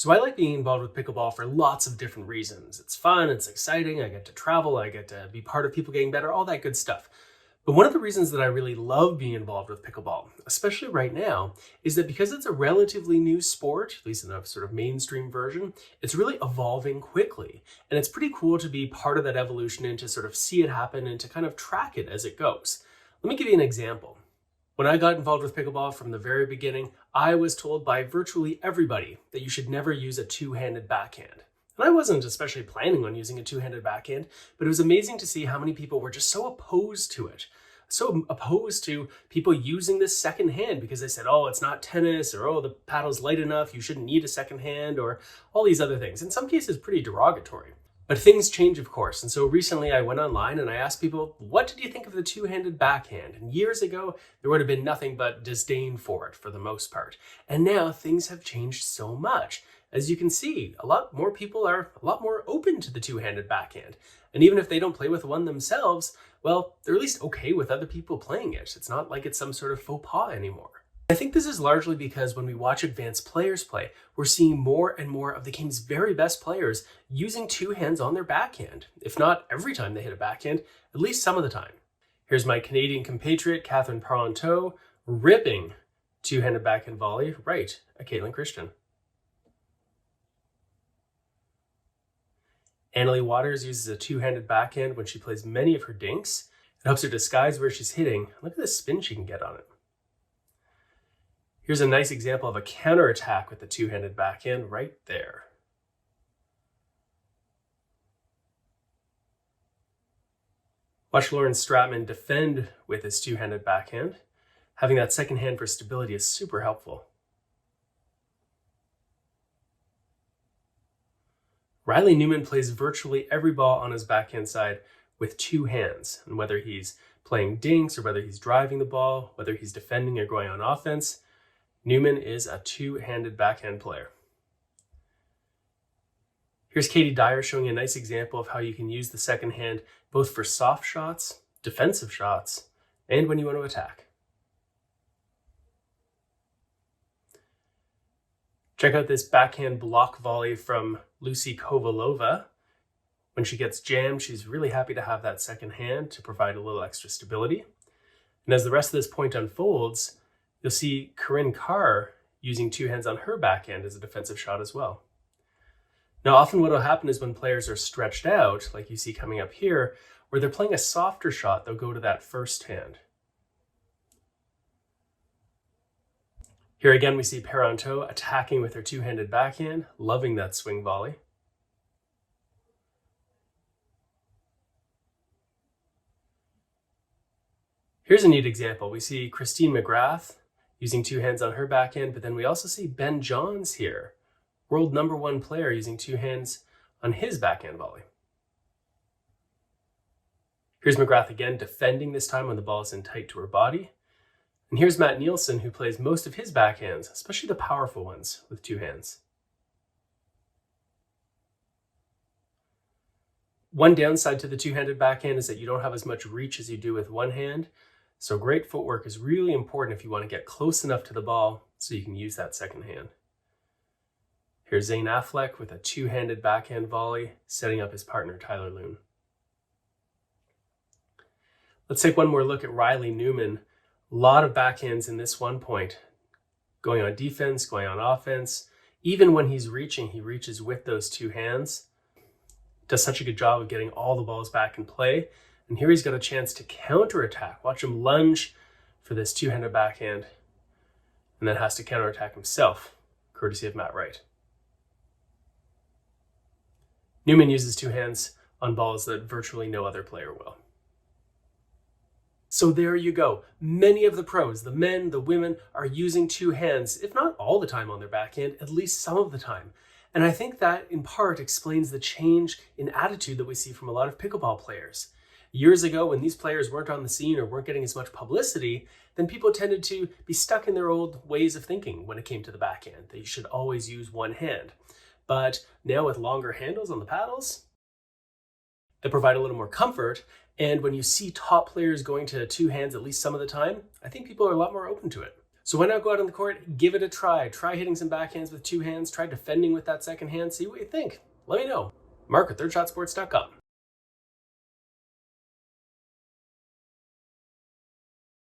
So I like being involved with pickleball for lots of different reasons. It's fun, it's exciting, I get to travel, I get to be part of people getting better, all that good stuff. But one of the reasons that I really love being involved with pickleball, especially right now, is that because it's a relatively new sport, at least in a sort of mainstream version, it's really evolving quickly. And it's pretty cool to be part of that evolution and to sort of see it happen and to kind of track it as it goes. Let me give you an example. When I got involved with pickleball from the very beginning, I was told by virtually everybody that you should never use a two-handed backhand. And I wasn't especially planning on using a two-handed backhand, but it was amazing to see how many people were just so opposed to it. So opposed to people using this second hand because they said, oh, it's not tennis, or oh, the paddle's light enough, you shouldn't need a second hand, or all these other things. In some cases, pretty derogatory. But things change, of course. And so recently I went online and I asked people, what did you think of the two-handed backhand? And years ago, there would have been nothing but disdain for it for the most part. And now things have changed so much. As you can see, a lot more people are a lot more open to the two-handed backhand. And even if they don't play with one themselves, well, they're at least okay with other people playing it. It's not like it's some sort of faux pas anymore. I think this is largely because when we watch advanced players play, we're seeing more and more of the game's very best players using two hands on their backhand. If not every time they hit a backhand, at least some of the time. Here's my Canadian compatriot, Catherine Parenteau, ripping two-handed backhand volley right at Caitlin Christian. Annalie Waters uses a two-handed backhand when she plays many of her dinks. It helps her disguise where she's hitting. Look at the spin she can get on it. Here's a nice example of a counterattack with the two-handed backhand right there. Watch Lauren Stratman defend with his two-handed backhand. Having that second hand for stability is super helpful. Riley Newman plays virtually every ball on his backhand side with two hands. And whether he's playing dinks or whether he's driving the ball, whether he's defending or going on offense, Newman is a two-handed backhand player. Here's Katie Dyer showing a nice example of how you can use the second hand both for soft shots, defensive shots, and when you want to attack. Check out this backhand block volley from Lucy Kovalova. When she gets jammed, she's really happy to have that second hand to provide a little extra stability. And as the rest of this point unfolds, you'll see Corinne Carr using two hands on her backhand as a defensive shot as well. Now, often what will happen is when players are stretched out, like you see coming up here, where they're playing a softer shot, they'll go to that first hand. Here again, we see Parenteau attacking with her two-handed backhand, loving that swing volley. Here's a neat example. We see Christine McGrath using two hands on her backhand, but then we also see Ben Johns here, world #1 player, using two hands on his backhand volley. Here's McGrath again, defending this time when the ball is in tight to her body. And here's Matt Nielsen, who plays most of his backhands, especially the powerful ones, with two hands. One downside to the two-handed backhand is that you don't have as much reach as you do with one hand. So great footwork is really important if you want to get close enough to the ball so you can use that second hand. Here's Zane Affleck with a two-handed backhand volley, setting up his partner Tyler Loon. Let's take one more look at Riley Newman. A lot of backhands in this one point, going on defense, going on offense. Even when he's reaching, he reaches with those two hands. Does such a good job of getting all the balls back in play. And here he's got a chance to counterattack. Watch him lunge for this two-handed backhand, and then has to counterattack himself, courtesy of Matt Wright. Newman uses two hands on balls that virtually no other player will. So there you go. Many of the pros, the men, the women, are using two hands, if not all the time on their backhand, at least some of the time. And I think that in part explains the change in attitude that we see from a lot of pickleball players. Years ago, when these players weren't on the scene or weren't getting as much publicity, then people tended to be stuck in their old ways of thinking when it came to the backhand, that you should always use one hand. But now with longer handles on the paddles, they provide a little more comfort. And when you see top players going to two hands at least some of the time, I think people are a lot more open to it. So why not go out on the court, give it a try. Try hitting some backhands with two hands, try defending with that second hand, see what you think. Let me know. Mark at thirdshotsports.com.